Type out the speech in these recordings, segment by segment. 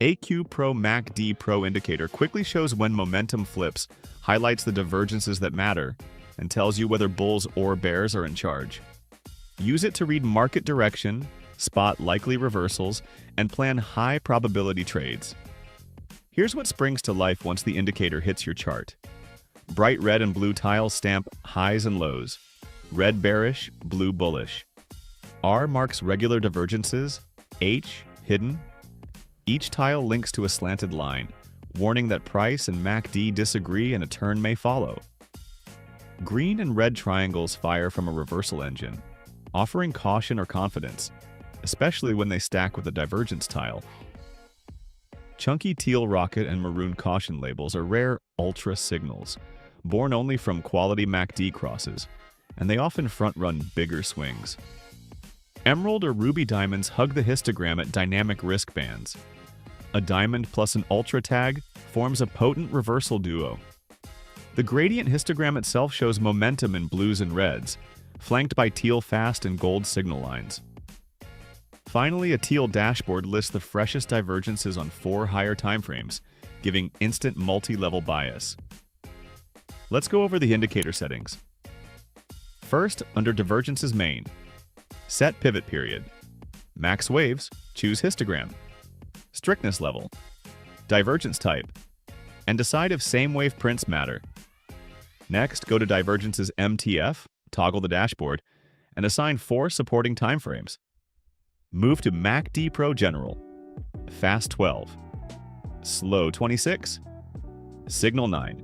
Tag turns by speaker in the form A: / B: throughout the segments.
A: AQPRO MACD Pro indicator quickly shows when momentum flips, highlights the divergences that matter, and tells you whether bulls or bears are in charge. Use it to read market direction, spot likely reversals, and plan high probability trades. Here's what springs to life once the indicator hits your chart. Bright red and blue tiles stamp highs and lows. Red bearish, blue bullish. R marks regular divergences, H hidden. Each tile links to a slanted line, warning that price and MACD disagree and a turn may follow. Green and red triangles fire from a reversal engine, offering caution or confidence, especially when they stack with a divergence tile. Chunky teal rocket and maroon caution labels are rare ultra signals, born only from quality MACD crosses, and they often front-run bigger swings. Emerald or ruby diamonds hug the histogram at dynamic risk bands. A diamond plus an ultra tag forms a potent reversal duo. The gradient histogram itself shows momentum in blues and reds, flanked by teal fast and gold signal lines. Finally, a teal dashboard lists the freshest divergences on 4 higher timeframes, giving instant multi-level bias. Let's go over the indicator settings. First, under Divergences Main, set pivot period. Max waves, choose histogram. Strictness level, divergence type, and decide if same wave prints matter. Next, go to Divergences MTF, toggle the dashboard, and assign 4 supporting timeframes. Move to MACD Pro General, Fast 12, Slow 26, Signal 9.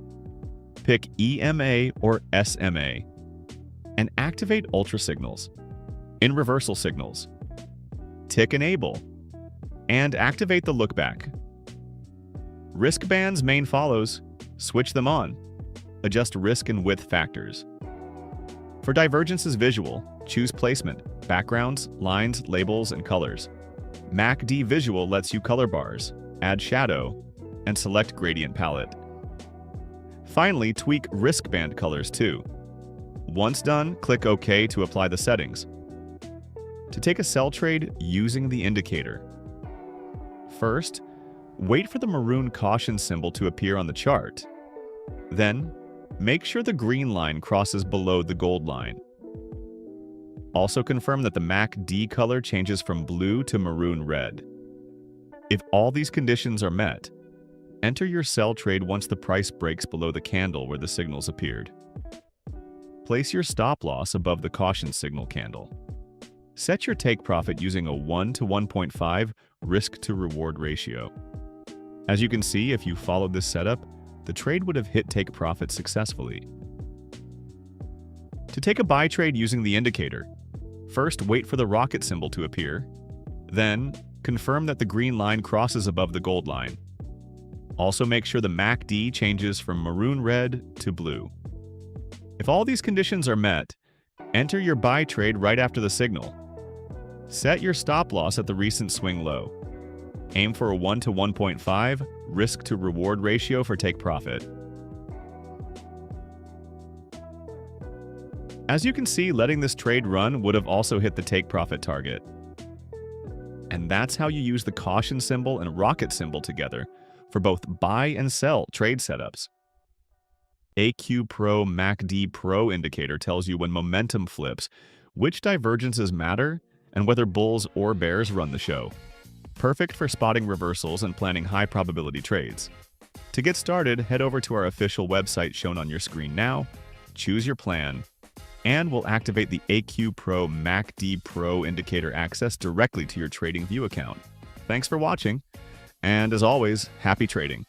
A: Pick EMA or SMA, and activate Ultra Signals. In Reversal Signals, tick Enable, and activate the Lookback. Risk bands main follows, switch them on. Adjust risk and width factors. For Divergences Visual, choose Placement, backgrounds, lines, labels, and colors. MACD Visual lets you color bars, add shadow, and select Gradient Palette. Finally, tweak risk band colors too. Once done, click OK to apply the settings. To take a sell trade using the indicator. First, wait for the maroon caution symbol to appear on the chart. Then, make sure the green line crosses below the gold line. Also confirm that the MACD color changes from blue to maroon red. If all these conditions are met, enter your sell trade once the price breaks below the candle where the signals appeared. Place your stop loss above the caution signal candle. Set your take profit using a 1 to 1.5 risk-to-reward ratio. As you can see, if you followed this setup, the trade would have hit take profit successfully. To take a buy trade using the indicator, first wait for the rocket symbol to appear, then confirm that the green line crosses above the gold line. Also make sure the MACD changes from maroon red to blue. If all these conditions are met, enter your buy trade right after the signal. Set your stop loss at the recent swing low. Aim for a 1 to 1.5 risk-to-reward ratio for take profit. As you can see, letting this trade run would have also hit the take profit target. And that's how you use the caution symbol and rocket symbol together for both buy and sell trade setups. AQPRO MACD Pro indicator tells you when momentum flips, which divergences matter, and whether bulls or bears run the show. Perfect for spotting reversals and planning high-probability trades. To get started, head over to our official website shown on your screen now, choose your plan, and we'll activate the AQPRO MACD Pro indicator access directly to your TradingView account. Thanks for watching, and as always, happy trading!